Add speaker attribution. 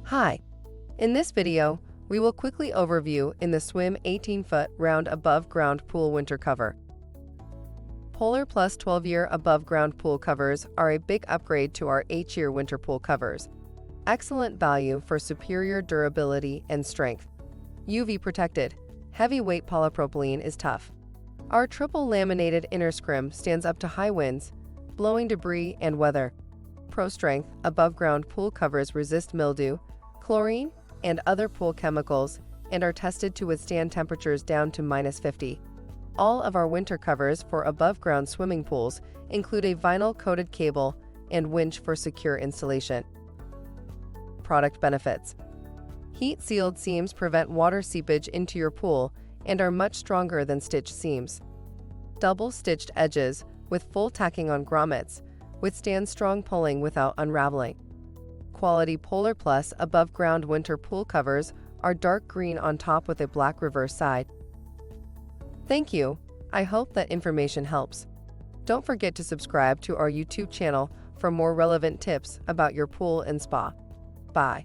Speaker 1: Hi, in this video, we will quickly overview in the Swim 18-foot round above-ground pool winter cover. Polar Plus 12-year above-ground pool covers are a big upgrade to our 8-year winter pool covers. Excellent value for superior durability and strength. UV protected, heavyweight polypropylene is tough. Our triple laminated inner scrim stands up to high winds, blowing debris and weather. Pro Strength above-ground pool covers resist mildew, chlorine, and other pool chemicals and are tested to withstand temperatures down to -50. All of our winter covers for above-ground swimming pools include a vinyl-coated cable and winch for secure installation. Product benefits: heat-sealed seams prevent water seepage into your pool and are much stronger than stitched seams. Double-stitched edges with full tacking on grommets withstand strong pulling without unraveling. Quality Polar Plus above-ground winter pool covers are dark green on top with a black reverse side. Thank you. I hope that information helps. Don't forget to subscribe to our YouTube channel for more relevant tips about your pool and spa. Bye.